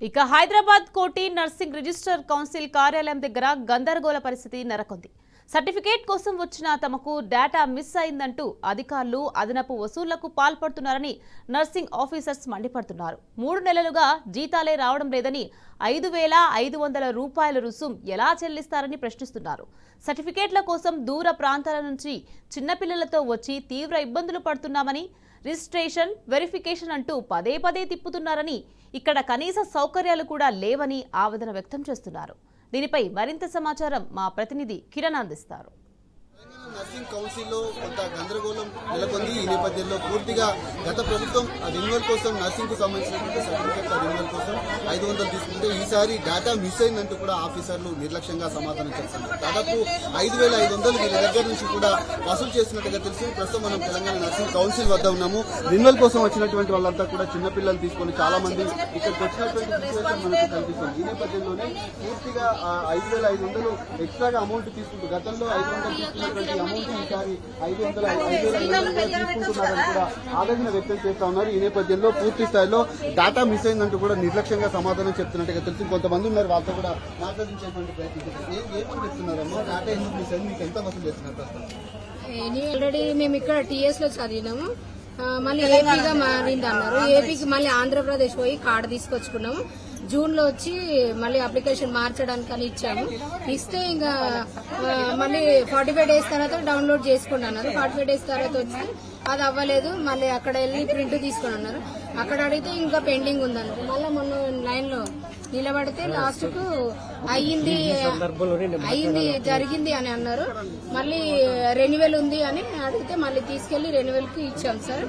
ఇక హైదరాబాద్ కోటి nursing register council కార్యాలయం దగ్గర గందరగోళ పరిస్థితి నెలకొంది. సర్టిఫికేట్ కోసం వచ్చిన తమకు డేటా మిస్ అయిందంటూ అధికారులు అదనపు వసూళ్లకు పాల్పడుతున్నారని నర్సింగ్ ఆఫీసర్స్ మండిపడుతున్నారు. 3 నెలలుగా జీతాలే రావడం లేదని 5,500 రూపాయల రుసుం ఎలా చెల్లిస్తారని ప్రశ్నిస్తున్నారు. సర్టిఫికేట్ల కోసం దూర ప్రాంతాల నుంచి చిన్నపిల్లలతో వచ్చి తీవ్ర ఇబ్బందులు పడుతున్నామని, రిజిస్ట్రేషన్ వెరిఫికేషన్ అంటూ పదే పదే తిప్పుతున్నారని, ఇక్కడ కనీస సౌకర్యాలు కూడా లేవని ఆవేదన వ్యక్తం చేస్తున్నారు. దీనిపై మరింత సమాచారం మా ప్రతినిధి కిరణ్ అందిస్తారు. నర్సింగ్ కౌన్సిల్లో కొంత గందరగోళం నెలకొంది. ఈ నేపథ్యంలో పూర్తిగా గత ప్రభుత్వం రెన్యువల్ కోసం నర్సింగ్ కు సంబంధించినటువంటి సర్టిఫికేట్ రెన్యువల్ కోసం 500 తీసుకుంటే ఈసారి డేటా మిస్ అయిందంటూ కూడా ఆఫీసర్లు నిర్లక్ష్యంగా సమాధానం చేస్తున్నారు. దాదాపు 5,500 వీళ్ళ దగ్గర నుంచి కూడా వసూలు చేసినట్టుగా తెలిసి ప్రస్తుతం మనం తెలంగాణ నర్సింగ్ కౌన్సిల్ వద్ద ఉన్నాము. రెన్యువల్ కోసం వచ్చినటువంటి వాళ్ళంతా కూడా చిన్నపిల్లలు తీసుకొని చాలా మంది ఇక్కడికి వచ్చినటువంటి సిచ్యువేషన్ మనకు కనిపిస్తుంది. ఈ నేపథ్యంలోనే పూర్తిగా 5,500 ఎక్స్ట్రాగా అమౌంట్ తీసుకుంటూ గతంలో 500 తీసుకున్నటువంటి అమౌంట్ ఈసారి 5,500 తీసుకుంటున్నారని కూడా ఆవేదన వ్యక్తం చేస్తా ఉన్నారు. ఈ నేపథ్యంలో పూర్తి స్థాయిలో డేటా మిస్ అయిందంటూ కూడా నిర్లక్ష్యంగా సమాధానం చెప్తున్నట్టుగా తెలిసి కొంతమంది ఉన్నారు. వాళ్ళతో కూడా మాట్లాడించేటువంటి ప్రయత్నం ఏమని చెప్తున్నారమ్మా? డేటా ఎందుకు మిస్ అయింది, మీకు ఎంత వసూలు చేస్తున్నారు? ఆల్రెడీ మేము ఇక్కడ టీఎస్ లో చదివినాము, మళ్ళీ ఏపీగా మారింది అన్నారు. ఏపీకి మళ్ళీ ఆంధ్రప్రదేశ్ పోయి కార్డు తీసుకొచ్చుకున్నాము. జూన్ లో వచ్చి మళ్ళీ అప్లికేషన్ మార్చడానికి అని ఇచ్చాము. ఇస్తే ఇంకా మళ్ళీ 45 డేస్ తర్వాత డౌన్లోడ్ చేసుకోండి అన్నారు. 45 డేస్ తర్వాత వచ్చి అది అవ్వలేదు. మళ్ళీ అక్కడ వెళ్ళి ప్రింట్ తీసుకొని అన్నారు. అక్కడ అడిగితే ఇంకా పెండింగ్ ఉందన్నారు. మళ్ళీ మొన్న లైన్ లో నిలబడితే లాస్ట్ కు అయ్యింది జరిగింది అని అన్నారు. మళ్ళీ రెన్యువల్ ఉంది అని అడిగితే మళ్ళీ తీసుకెళ్లి రెన్యువల్ కి ఇచ్చాం సార్.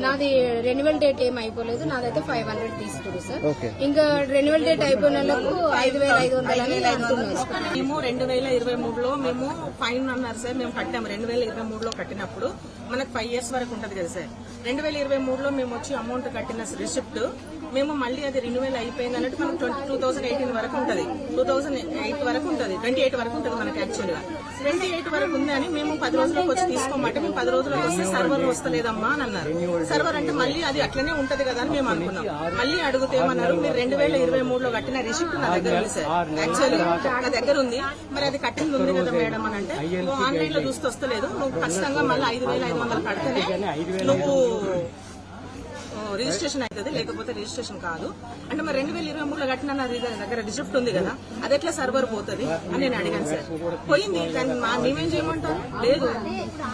నాది రెన్యువల్ డేట్ ఏం అయిపోలేదు, నాదైతే 500 తీసుకుంది సార్. ఇంకా రెన్యువల్ డేట్ అయిపోయిన వాళ్ళకు 5,500 అని అనుకున్నాం. మేము 2023లో మేము ఫైన్ అన్నారు సార్, మేము కట్టాము. 2023లో కట్టినప్పుడు మనకు 5 years వరకు ఉంటది కదా సార్. 2023లో మేము వచ్చి అమౌంట్ కట్టిన రిసిప్ట్ మేము మళ్ళీ అది రెన్యువల్ అయిపోయింది అన్నట్టు మనకు 2018 వరకు ఉంటది, 2008 వరకు ఉంటది, 28 వరకు ఉంటది మనకి. యాక్చువల్ గా 28 వరకు ఉంది అని మేము 10 రోజులకు వచ్చి తీసుకోమంటే మేము 10 రోజులకు వస్తే సర్వర్ వస్తలేదమ్మా అని అన్నారు. సర్వర్ అంటే మళ్ళీ అది అట్లనే ఉంటది కదా అని మేము అనుకున్నాం. మళ్ళీ అడిగితే ఏమన్నారు, మీరు 2023లో కట్టిన రిసిప్ట్ నా దగ్గర ఉంది సార్, యాక్చువల్ నా దగ్గర ఉంది, మరి అది కట్టింది ఉంది కదా మేడం అని అంటే, నువ్వు ఆన్లైన్ లో చూస్తే వస్తలేదు, నువ్వు ఖచ్చితంగా మళ్ళీ 5,500 కడితేనే నువ్వు రిజిస్ట్రేషన్ అవుతుంది, లేకపోతే రిజిస్ట్రేషన్ కాదు అంటే. మరి 2023లో కట్టిన నా దగ్గర రిసిప్ట్ ఉంది కదా, అది ఎట్లా సర్వర్ పోతుంది అని నేను అడిగాను సార్. పోయింది కానీ మేమేం చేయమంటారు, లేదు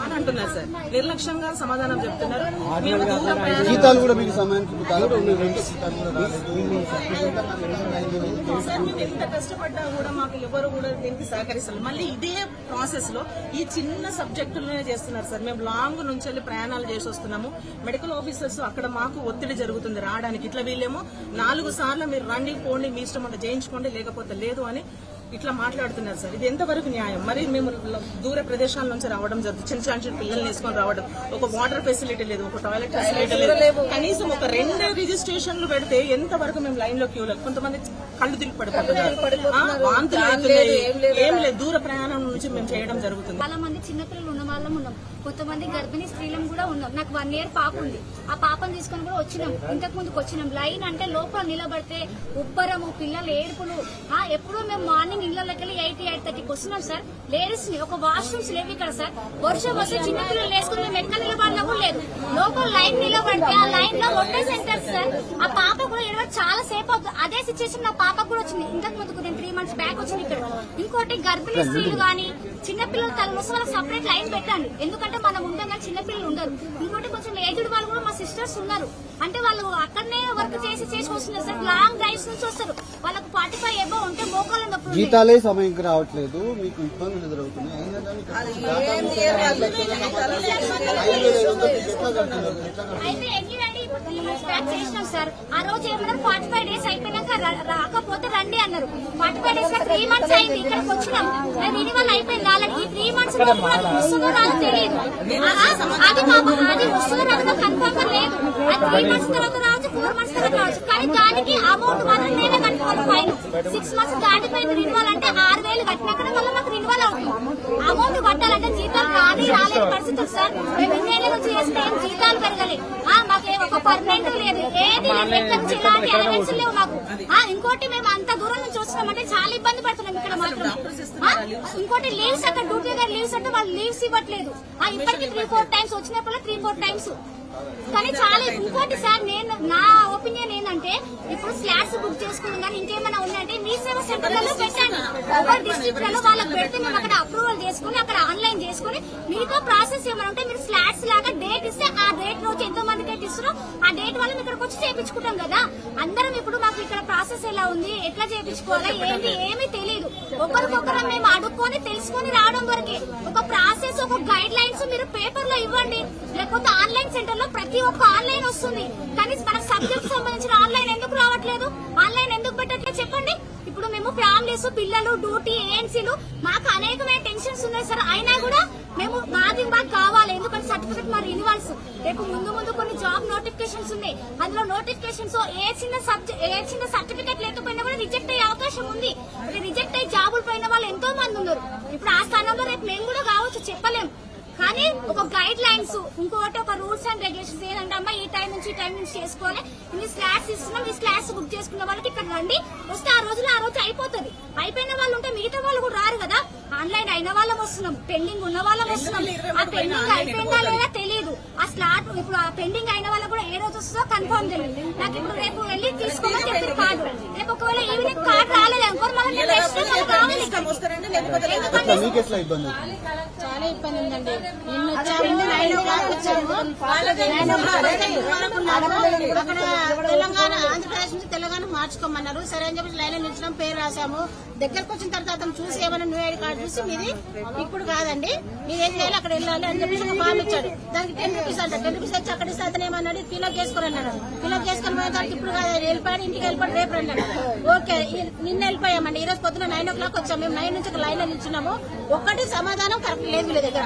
అని అంటున్నారు సార్. నిర్లక్ష్యంగా సమాధానం చెప్తున్నారు. మేము జీతాలు కూడా మీకు సార్ మేము ఎంత కష్టపడ్డా కూడా మాకు ఎవరు కూడా దీనికి సహకరిస్తారు. మళ్ళీ ఇదే ప్రాసెస్ లో ఈ చిన్న సబ్జెక్టులోనే చేస్తున్నారు సార్. మేము లాంగ్ నుంచి వెళ్ళి ప్రయాణాలు చేసి వస్తున్నాము. మెడికల్ ఆఫీసర్స్ అక్కడ మాకు ఒత్తిడి జరుగుతుంది రావడానికి. ఇట్లా వీళ్ళేమో 4 సార్లు మీరు రండి పోండి మీ ఇష్టం అంటే చేయించుకోండి లేకపోతే లేదు అని ఇట్లా మాట్లాడుతున్నారు సార్. ఇది ఎంతవరకు న్యాయం? మరి మేము దూర ప్రదేశాల నుంచి రావడం జరుగుతుంది, చిన్న చిన్న పిల్లల్ని వేసుకొని రావడం, ఒక వాటర్ ఫెసిలిటీ లేదు, ఒక టాయిలెట్ ఫెసిలిటీ లేదు, కనీసం ఒక 2 రిజిస్ట్రేషన్లు పెడితే ఎంతవరకు మేము లైన్ లో క్యూ లేదు. కొంతమంది కళ్ళు తిరిగి పడిపోతున్నారు, వాంతులు అవుతున్నాయి, ఏం లేదు. దూర ప్రయాణం నుంచి మేము చేయడం జరుగుతుంది. చాలా మంది చిన్నపిల్లలు ఉన్న వాళ్ళం ఉన్నాం, కొంతమంది గర్భిణీ స్త్రీలం కూడా ఉన్నాం. నాకు 1 year పాప ఉంది. ఆ పాపను తీసుకొని కూడా వచ్చినాం, ఇంతకు ముందుకు వచ్చినాం. లైన్ అంటే లోపల నిలబడితే ఉబ్బరము, పిల్లలు ఏడుపులు. ఎప్పుడూ మేము మార్నింగ్ ఇళ్లకి 8:30కి వస్తున్నాం సార్. లేడీస్ ఒక వాష్రూమ్స్ లేవు ఇక్కడ సార్. వర్షం వస్తే చిన్నపిల్లలు వేసుకుని మేము ఎక్కడ నిలబడినా కూడా లేదు. లోపల లైన్ నిలబడితే ఆ లైన్ లో ఒకటే సెంటర్ సార్. ఆ పాప కూడా ఏడవ చాలా సేపు అవుతుంది. అదే సిచ్యువేషన్ నా పాపకు కూడా వచ్చింది. ఇంతకు ముందుకు నేను 3 months బ్యాక్ వచ్చింది ఇక్కడ. ఇంకోటి గర్భిణీ స్త్రీలు గానీ చిన్నపిల్లలు తల వస్తే వాళ్ళకి సపరేట్ లైన్ పెట్టండి, ఎందుకంటే మనం ఉంటాం కానీ చిన్నపిల్లలు ఉండరు. ఇంకోటి కొంచెం ఏజ్డ్ వాళ్ళు కూడా మా సిస్టర్స్ ఉన్నారు, అంటే వాళ్ళు అక్కడనే వర్క్ చేసి వస్తున్నారు సార్. లాంగ్ డ్రైవ్స్ నుంచి వస్తారు, వాళ్ళకు 45 above ఉంటే మోకాళ్ళ నొప్పులు. జీతాలే సమయంకి రావట్లేదు, మీకు ఇబ్బందులు ఎదురవుతున్నాయి. అయితే చేసినాం సార్. ఆ రోజు ఏమన్నారు, 45 days అయిపోయినాక రాకపోతే రండి అన్నారు. 45 days 3 months అయింది, ఇక్కడికి వచ్చినాం. రెన్యువల్ అయిపోయింది ఆల్రెడీ. ఈ 3 months వస్తుందో రాదో తెలియదు. అది వస్తుందో రాదో కన్ఫర్మ్ గా లేదు. అది 3 months తర్వాత రావచ్చు, 4 months తర్వాత రావచ్చు. కానీ దానికి అమౌంట్ మాత్రం నేనే కట్టుకోవాలి. ఫైన్ 6 months దాటిపోయింది. రెన్యువల్ అంటే 6,000 కట్టినాక మళ్ళీ మాకు రెన్యువల్ అవుతుంది. అమౌంట్ కట్టాలంటే జీతాలు రాలేని పరిస్థితులు సార్. మేము ఇన్నేళ్ళ నుంచి చేస్తే ఏం జీతాలు పెరగలేదు, మాకు ఒక పర్మనెంట్ లేదు, ఏది ఎలాంటి అలవెన్స్ లేవు మాకు. ఇంకో కాబట్టి మేము అంత దూరం నుంచి వస్తున్నామంటే చాలా ఇబ్బంది పడుతున్నాం ఇక్కడ మాత్రం. ఇంకోటి లీవ్స్ అక్కడ డ్యూటీ దగ్గర లీవ్స్ అంటే వాళ్ళు లీవ్స్ ఇవ్వట్లేదు. ఇప్పటికి 3-4 టైమ్స్ వచ్చినప్పుడు 3-4 టైమ్స్. కానీ చాలా ఇంకోటి సార్, నేను నా ఒపీనియన్ ఏంటంటే ఇప్పుడు స్లాట్స్ బుక్ చేసుకున్నాం కానీ ఇంకేమైనా ఉన్నాయంటే మీ సేవా సెంటర్లలో పెట్టండి. ఒక్కొక్క డిస్ట్రిక్ట్ లలో వాళ్ళకి పెడితే మేము అక్కడ అప్రూవల్ చేసుకుని అక్కడ ఆన్లైన్ చేసుకుని మిగతా ప్రాసెస్ ఏమైనా ఉంటే మీరు స్లాట్స్ లాగా డేట్ ఇస్తే ఆ డేట్ రోజు ఎంతో మంది డేట్ ఇస్తారో ఆ డేట్ వల్ల ఇక్కడికి వచ్చి చేయించుకుంటాం కదా అందరం. ఇప్పుడు మాకు ఇక్కడ ప్రాసెస్ ఎలా ఉంది, ఎట్లా చేయించుకోవాలా ఏంటి ఏమీ తెలియదు. ఒకరికొకరు మేము అడుక్కొని తెలుసుకొని రావడం వరకే. ఒక ప్రాసెస్ ఒక గైడ్ లైన్స్ మీరు పేపర్ లో ఇవ్వండి, లేకపోతే ఆన్లైన్ సెంటర్ లో ప్రతి ఒక్క ఆన్లైన్ వస్తుంది కానీ మన సబ్జెక్ట్ సంబంధించిన ఆన్లైన్ ఎందుకు రావట్లేదు, ఆన్లైన్ ఎందుకు పెట్టట్లేదు చెప్పండి. ఇప్పుడు మేము ఫ్యామిలీస్, పిల్లలు, డ్యూటీ, ఏఎన్సీలు మాకు అనేకమైన టెన్షన్స్ ఉన్నాయి సార్. అయినా కూడా మేము మాకు కావాలి, ఎందుకంటే సర్టిఫికెట్ మా రినివల్స్ రేపు ముందు కొన్ని జాబ్ నోటిఫికేషన్స్ ఉన్నాయి. అందులో నోటిఫికేషన్స్ ఏ చిన్న సర్టిఫికెట్ లేకపోయినా కూడా రిజెక్ట్ అయ్యే అవకాశం ఉంది. రిజెక్ట్ అయ్యి జాబులు పోయిన వాళ్ళు ఎంతో మంది ఉన్నారు. ఇప్పుడు ఆ స్థానంలో రేపు మేము కూడా కావచ్చు, చెప్పలేం. కానీ ఒక గైడ్ లైన్స్, ఇంకోటి ఒక రూల్స్ అండ్ రెగ్యులేషన్స్ ఏంటంటే అమ్మా ఈ టైం నుంచి చేసుకోవాలి, ఇన్ని స్లాట్స్ ఇస్తున్నాం, ఈ స్లాట్స్ బుక్ చేసుకున్న వాళ్ళకి ఇక్కడ రండి, వస్తే ఆ రోజు అయిపోతుంది. అయిపోయిన వాళ్ళు ఉంటే మిగతా వాళ్ళు కూడా రారు కదా. ఆన్లైన్ అయిన వాళ్ళం వస్తున్నాం, పెండింగ్ ఉన్న వాళ్ళం వస్తున్నాం. ఆ పెండింగ్ అయిపోయిందా లేదా తెలియదు. ఆ స్లాట్ ఇప్పుడు ఆ పెండింగ్ అయిన వాళ్ళకి కూడా ఏ రోజు వస్తుందో కన్ఫర్మ్ తెలియదు. నాకు ఇప్పుడు రేపు వెళ్ళి తీసుకోమని చెప్పి కార్డు, రేపు ఒకవేళ ఈవినింగ్ కార్డు రాలేదు అనుకోరు మళ్ళీ చాలా ఇబ్బంది ఉందండి. నిన్న వచ్చాము 9 o'clock వచ్చాము. అక్కడ తెలంగాణ ఆంధ్రప్రదేశ్ నుంచి తెలంగాణ మార్చుకోమన్నారు. సరే అని చెప్పి లైన్ నిల్చున్నాం, పేరు రాసాము. దగ్గరకు వచ్చిన తర్వాత అతను చూసి ఏమైనా న్యూ ఐడి కార్డు చూసి మీది ఇప్పుడు కాదండి, మీరు ఏం చేయాలి అక్కడ వెళ్ళాలి అని చెప్పి ఒక ఫామ్ ఇచ్చాడు. దానికి 10 రూపీస్ అంట. 10 రూపీస్ వచ్చి అక్కడ ఇస్తే అతను ఏమన్నాడు ఫిల్అప్ చేసుకుని అన్నాడు. ఫిల్అప్ చేసుకుని పోయిన తర్వాత ఇప్పుడు కాదు వెళ్ళిపోయాడు, ఇంటికి వెళ్ళిపోయాడు, రేపు రండి అన్నాడు. ఓకే నిన్న వెళ్ళిపోయామండి. ఈ రోజు పొద్దున 9 o'clock వచ్చాము. మేము 9 నుంచి ఒక లైన్ లో నిల్చున్నాము. ఒక్కటి సమాధానం కరెక్ట్ లేదు వీళ్ళ దగ్గర.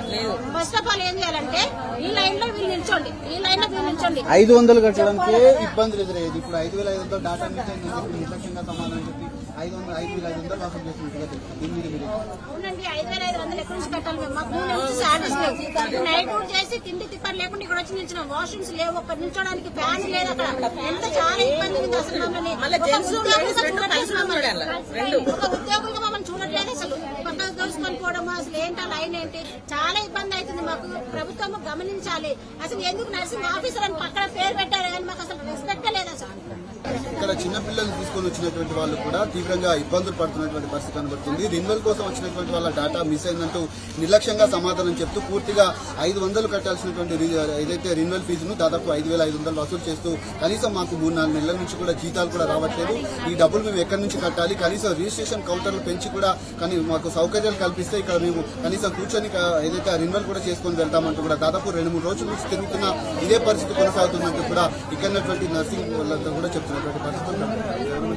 ఫస్ట్ ఆఫ్ ఆల్ ఏం చేయాలంటే ఈ లైన్ లో వీళ్ళు నిల్చోండి, ఈ లైన్ లో వీళ్ళు నిల్చోండి. 500 కట్టడానికి ఇబ్బందులు ఎదురయ్యేది. ఇప్పుడు 5,500 డాటా నిర్లక్ష్యంగా సమాధానం చెప్పి 5,500 వసూలు చేసినట్టుగా అవునండి. 5,500 ఎక్కడి నుంచి కట్టాలి మేము? మాకు శాలరీస్ లేవు. నైట్ డ్యూటీ చేసి తిండి తిప్పని లేకుండా ఇక్కడ వచ్చి నిల్చిన వాష్రూమ్స్ లేవు, ఒక్క నిల్చోడానికి ఫ్యాన్ లేదు. అక్కడ ఎంత చాలా ఇబ్బంది ఉంది అసలు. మమ్మల్ని ఒక ఉద్యోగులుగా మమ్మల్ని చూడట్లేదు అసలు. పక్కకు దోసుకొని పోవడము అసలు ఏంటో లైన్ ఏంటి చాలా ఇబ్బంది అవుతుంది మాకు. ప్రభుత్వం గమనించాలి. అసలు ఎందుకు నర్సింగ్ ఆఫీసర్ అని పక్కన పేరు పెట్టారు కానీ మాకు అసలు రెస్పెక్ట్ లేదు అసలు. ఇక్కడ చిన్నపిల్లలు తీసుకొని వచ్చినటువంటి వాళ్ళు కూడా తీవ్రంగా ఇబ్బందులు పడుతున్నటువంటి పరిస్థితి కనబడుతుంది. రిన్వల్ కోసం వచ్చినటువంటి వాళ్ళ డేటా మిస్ అయిందంటూ నిర్లక్ష్యంగా సమాధానం చెప్తూ పూర్తిగా 500 కట్టాల్సినటువంటి ఏదైతే రిన్వల్ ఫీజును దాదాపు 5,500 వసూలు చేస్తూ కనీసం మాకు 3-4 నెలల నుంచి కూడా జీతాలు కూడా రావట్లేదు. ఈ డబ్బులు మేము ఎక్కడి నుంచి కట్టాలి? కనీసం రిజిస్ట్రేషన్ కౌంటర్లు పెంచి కూడా కానీ మాకు సౌకర్యాలు కల్పిస్తే ఇక్కడ మేము కనీసం కూర్చొని ఏదైతే రిన్వల్ కూడా చేసుకొని వెళ్తామంటూ కూడా దాదాపు 2-3 రోజుల నుంచి తిరుగుతున్న ఇదే పరిస్థితి కొనసాగుతుందంటూ కూడా ఇక్కడ నర్సింగ్ వాళ్ళంతా కూడా చెప్తున్నటువంటి పరిస్థితులు.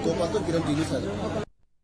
గోపాల్తో కిరణ్ టీవీ సార్.